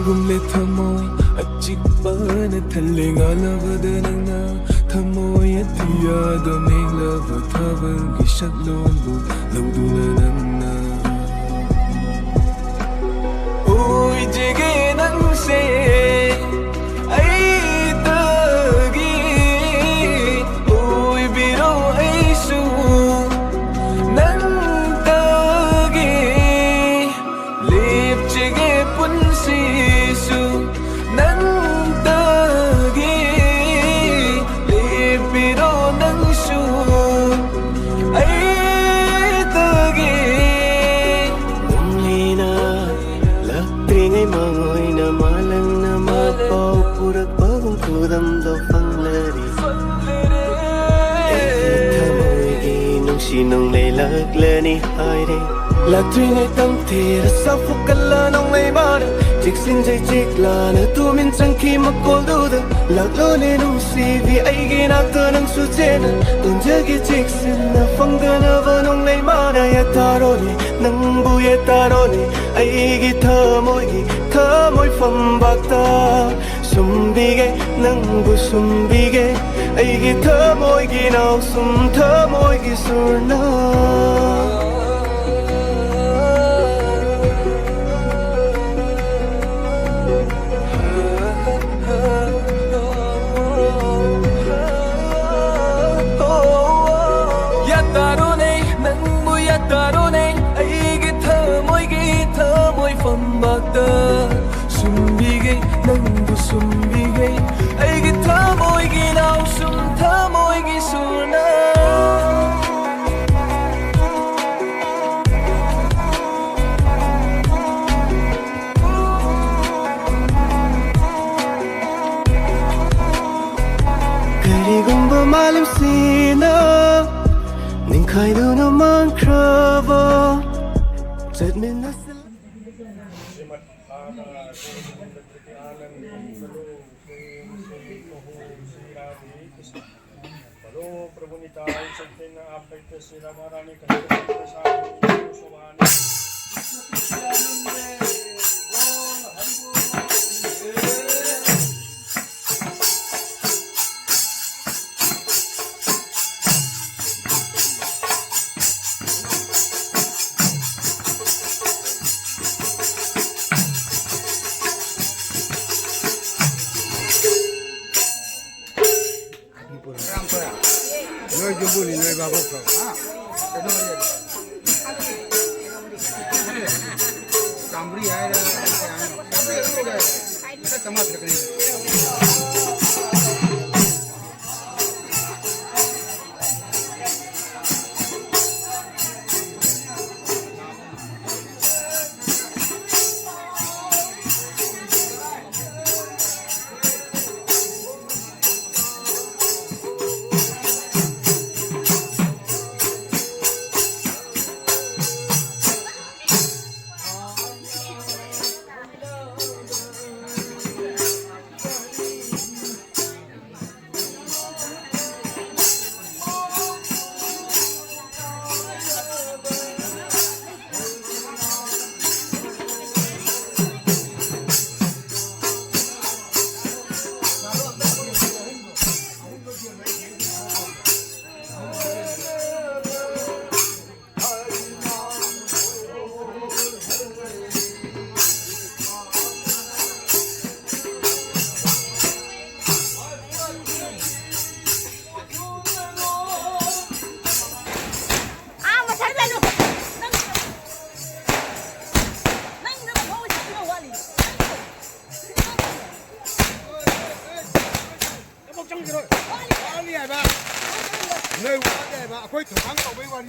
Gumle thamoy achikpan thallengalabada nangna thamoy athiya domeng lava thaban gishaklonbu lawduna nangna Oi jege nangse ai tagi oi biro aisu nang tagi lep jege punsisu nang tagi lep biro nangsu ai tagi Nunglina Lakringai mangoy na malang na mapaw Purak bagong kudam daw panglari Tamoy ginong sinong lailaglani hayre Lakringai tam tira sa fukala nong may mara Jiksin jay jikla na tumin changki makol duda Laklo ni nung CV ay ginakta ng sujena Tunjagi jiksin na fanggana ba nung may mara Yataro ni nang buyetaro ni ay tamoy pambakta Sumbige nang busumbige ay tamoy ginaw sum tamoy gisurna Pambakta sumbige nang busumbige ay gitamoy ginaw sum tamoy gisuna Karigumba malim sina ning kaidu naman krava Jadmin na Permunitaan sampai na apay ke sila marani kasi sa amin susuwani. Noi jumbuli noi babok ko. Ano yan? Kambri ay na. Kambri ano ga? Kita tamat rakni. Nơi quá để mà khôi thẳng vào mấy quan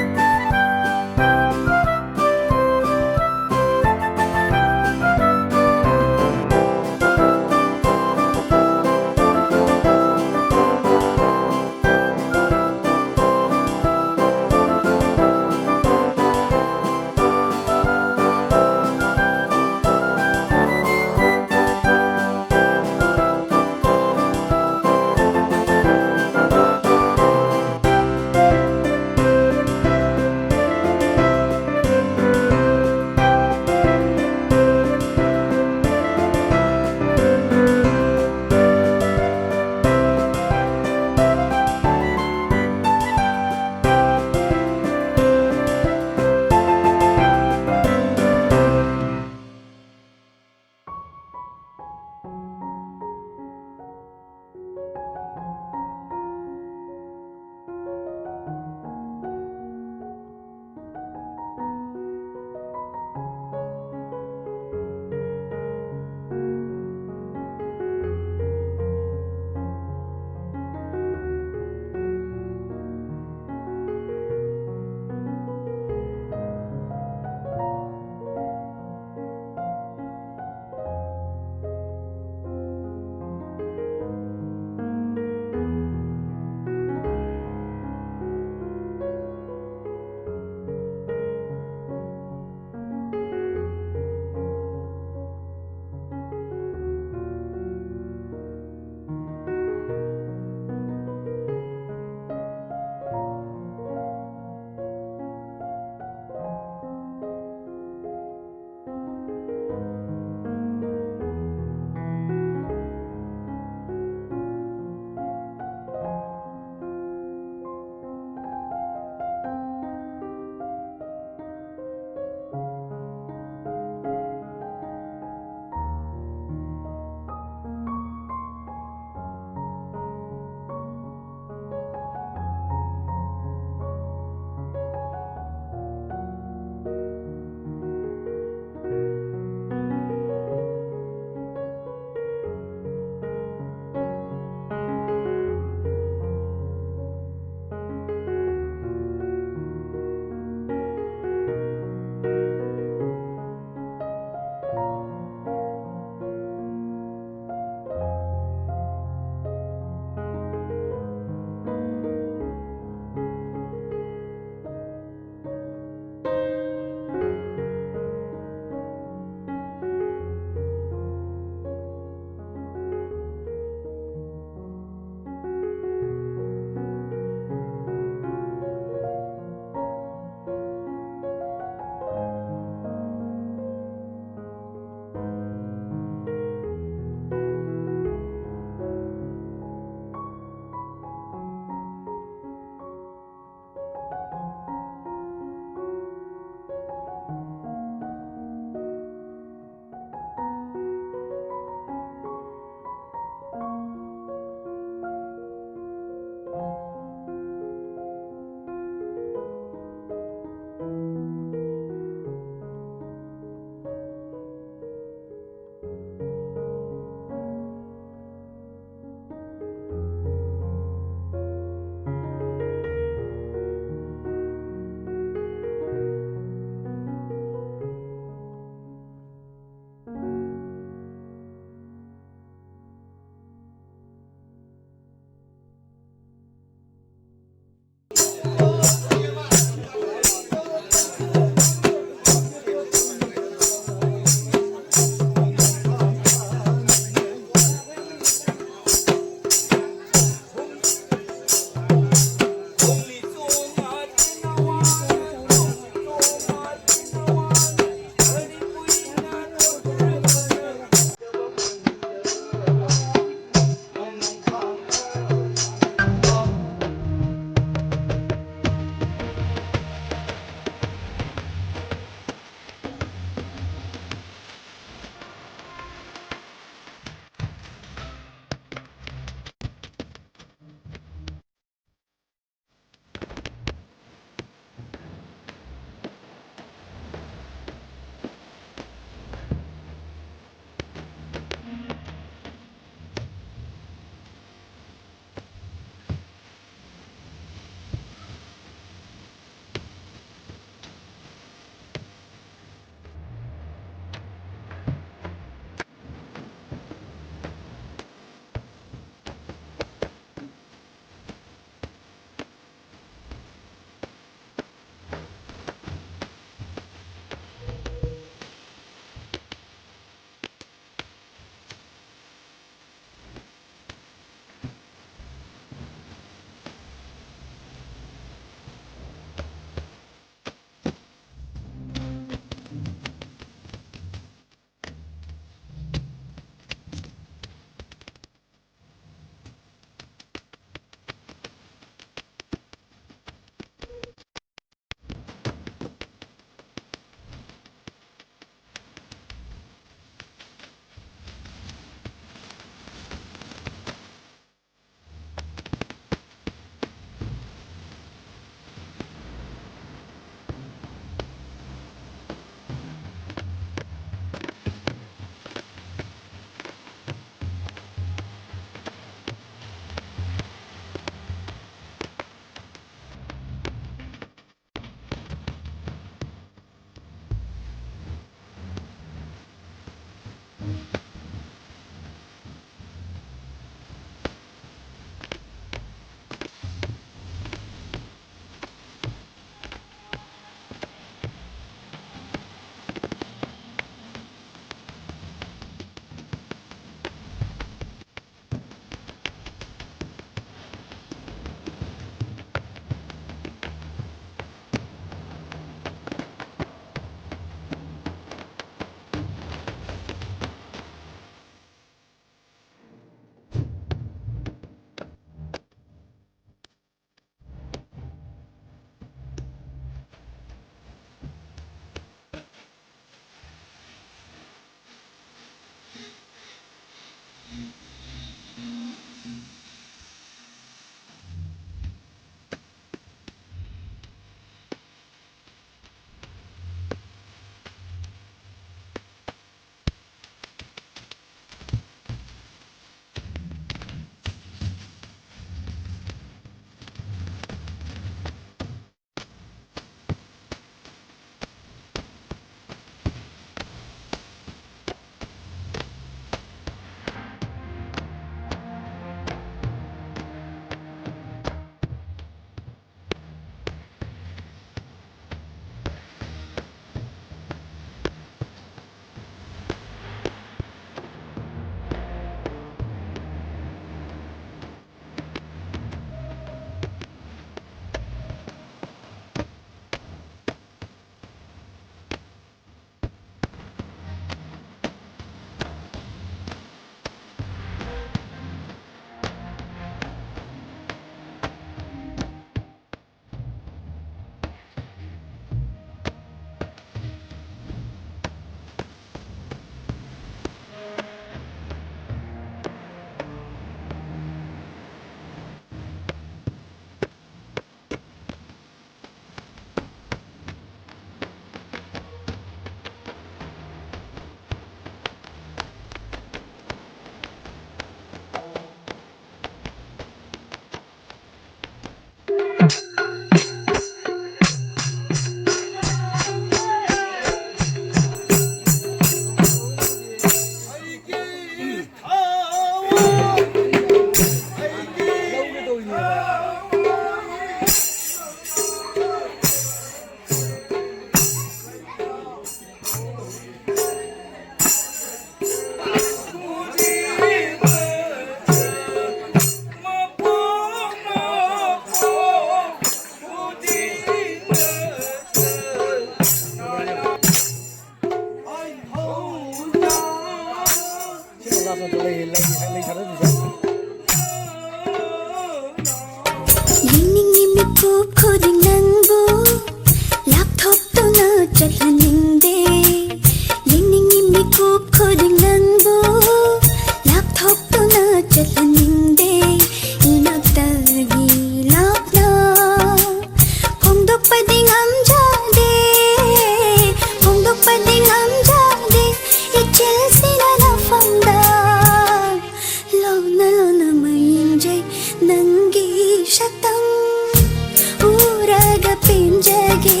ꯈꯨꯔꯨꯝꯖꯒꯦ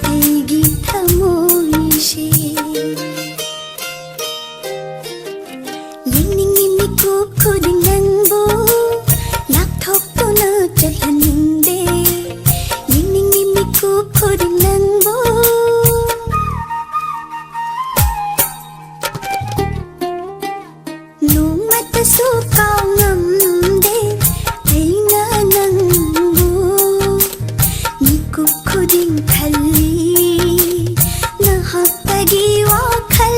ꯑꯩꯒꯤ ꯊꯃꯣꯏꯁꯦ ꯌꯦꯡꯅꯤꯡꯉꯤ ꯃꯤꯀꯨꯞ ꯈꯨꯗꯤꯡ ꯅꯪꯕꯨ ꯂꯥꯞꯊꯣꯛꯇꯨꯅ ꯆꯠꯍꯟꯅꯤꯡꯗꯦ ꯌꯦꯡꯅꯤꯡꯉꯤ ꯃꯤꯀꯨꯞ ꯈꯨꯗꯤꯡ ꯅꯪꯕꯨ ꯅꯣꯡꯃꯇꯁꯨ ꯀꯥꯎ ꯉꯝꯗꯦ ꯑꯩꯅ ꯅꯪꯕꯨ ꯃꯤꯀꯨꯞ ꯈꯨꯗꯤꯡ ꯈꯜꯂꯤ ꯉꯥꯏꯍꯥꯛꯇꯒꯤ ꯋꯥꯈꯜ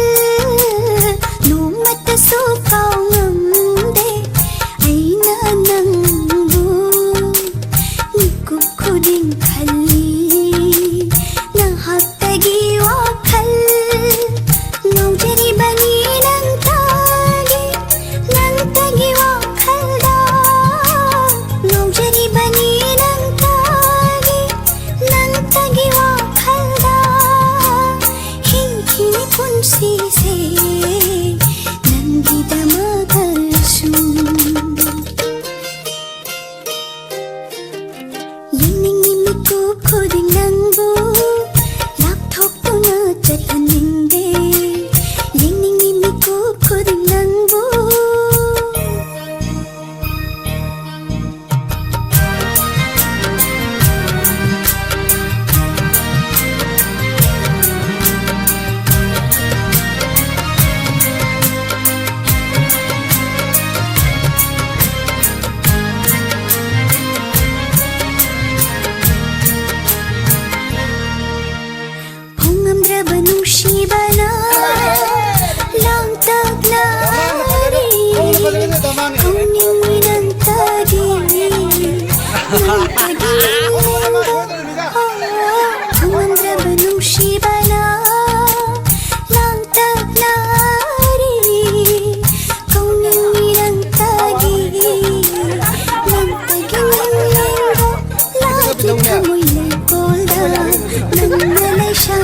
ꯅꯣꯡꯃꯇꯁꯨ ꯀꯥꯎ ꯉꯝꯗꯦ ꯑꯩꯅ ꯅꯪꯕꯨ ꯃꯤꯀꯨꯞ ꯈꯨꯗꯤꯡ ꯈꯜꯂꯤ ꯉꯥꯏꯍꯥꯛꯇꯒꯤ ꯋꯥꯈꯜ ꯉꯥꯎꯖꯔꯤꯕꯅꯤ ꯅꯪꯇꯒꯤ ꯋꯥꯈꯜꯗ ꯉꯥꯎꯖꯔꯤꯕꯅꯤ ꯅꯪꯇꯒꯤ ꯋꯥꯈꯜꯗ ꯍꯤꯡꯈꯤꯅꯤ ꯄꯨꯟꯁꯤꯁꯦ ꯅꯪꯒꯤꯗꯃꯛꯇꯁꯨ ꯌꯦꯡꯅꯤꯡꯉꯤ ꯃꯤꯀꯨꯞ ꯈꯨꯗꯤꯡ ꯅꯪꯕꯨ ꯂꯥꯞꯊꯣꯛꯇꯨꯅ ꯆꯠꯍꯟꯅꯤꯡꯗꯦ ꯌꯦꯡꯅꯤꯡꯉꯤ ꯃꯤꯀꯨꯞ ꯈꯨꯗꯤꯡ ꯅꯪꯕꯨ ꯐꯣꯡꯉꯝꯗ꯭ꯔꯕ ꯅꯨꯡꯁꯤꯕꯅ ꯂꯥꯡꯇꯛꯅꯔꯤ ꯍꯧꯅꯤꯡꯉꯤ ꯅꯪꯇꯒꯤ ꯐꯣꯡꯉꯝꯗ꯭ꯔꯕ ꯅꯨꯡꯁꯤꯕꯅ ꯂꯥꯡꯇꯛꯅꯔꯤ ꯍꯧꯅꯤꯡꯉꯤ ꯅꯪꯇꯒꯤ ꯂꯥꯛꯀꯤ ꯊꯃꯣꯏ ꯂꯩꯀꯣꯜꯗ ꯅꯪꯅ ꯂꯩꯁꯥ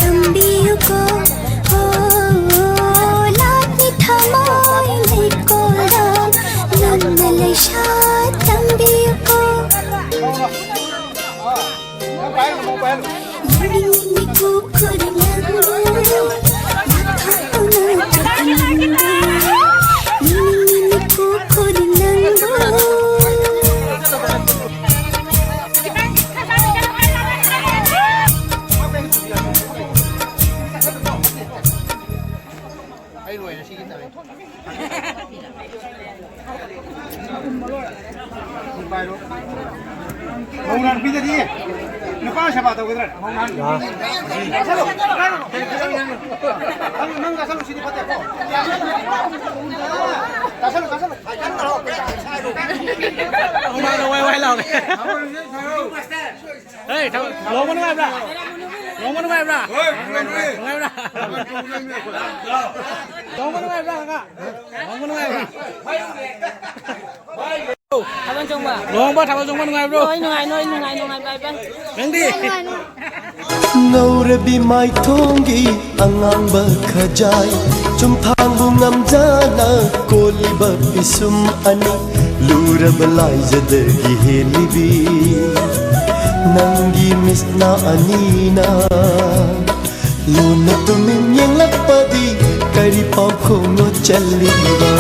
ꯇꯝꯕꯤꯌꯨꯀꯣ ꯂꯥꯛꯀꯤ ꯊꯃꯣꯏ ꯂꯩꯀꯣꯜꯗ ꯅꯪꯅ ꯂꯩꯁꯥ ꯇꯝꯕꯤꯌꯨꯀꯣ ꯌꯦꯡꯅꯤꯡꯉꯤ ꯃꯤꯀꯨꯞ ꯈꯨꯗꯤꯡ ꯅꯪꯕꯨ ꯂꯥꯞꯊꯣꯛꯇꯨꯅ ꯆꯠꯍꯟꯅꯤꯡꯗꯦ ꯌꯦꯡꯅꯤꯡꯉꯤ ꯃꯤꯀꯨꯞ ꯈꯨꯗꯤꯡ ꯅꯪꯕꯨ ꯍꯧꯅꯥꯟ ꯄꯤꯗꯗꯤ ꯅꯨꯄꯥ ꯁꯦꯕꯥ ꯇꯧꯒꯗ꯭ꯔꯥ ꯅꯪ ꯀꯥꯁꯜꯂꯨ ꯁꯤꯗꯤ ꯐꯠꯇꯦꯀꯣ ꯀꯥꯁꯜꯂꯨ ꯍꯧꯅꯥꯟ ꯋꯥꯏ ꯋꯥꯏ ꯂꯥꯎꯔꯦ ꯍꯦ ꯂꯣꯡꯕ ꯅꯨꯡꯉꯥꯏꯕ꯭ꯔꯥ ꯂꯣꯡꯕ ꯅꯨꯡꯉꯥꯏꯕ꯭ꯔꯥ ꯅꯨꯡꯉꯥꯏꯕ꯭ꯔꯥ ꯂꯣꯡꯕ ꯅꯨꯡꯉꯥꯏꯕ꯭ꯔꯥ ꯀꯀꯥ ꯂꯣꯡꯕ ꯅꯨꯡꯉꯥꯏꯕ꯭ꯔꯥ Abang Chongba. ꯂꯣꯡꯕ ꯊꯥꯕꯜ ꯆꯣꯡꯕ ꯅꯨꯡꯉꯥꯏꯕ꯭ꯔꯣ Noi nungai bye bye. ꯅꯪꯗꯤ ngꯧꯔꯕꯤ ꯃꯥꯏꯊꯣꯡꯒꯤ ꯑꯉꯥꯡꯕ ꯈꯖꯥꯏ ꯆꯨꯝꯊꯥꯡꯕꯨ ꯉꯝꯖꯅ ꯀꯣꯜꯂꯤꯕ ꯄꯤꯁꯨꯝ ꯑꯅꯤ ꯂꯨꯔꯕ ꯂꯥꯏꯖꯗꯒꯤ ꯍꯦꯜꯂꯤꯕꯤ ꯅꯪꯒꯤ ꯃꯤꯠꯅ ꯑꯅꯤꯅ ꯂꯣꯟꯅ ꯇꯨꯃꯤꯟ ꯌꯦꯡꯂꯛꯄꯗꯤ ꯀꯔꯤ ꯄꯥꯎꯈꯣꯡꯅꯣ ꯆꯜꯂꯤꯕ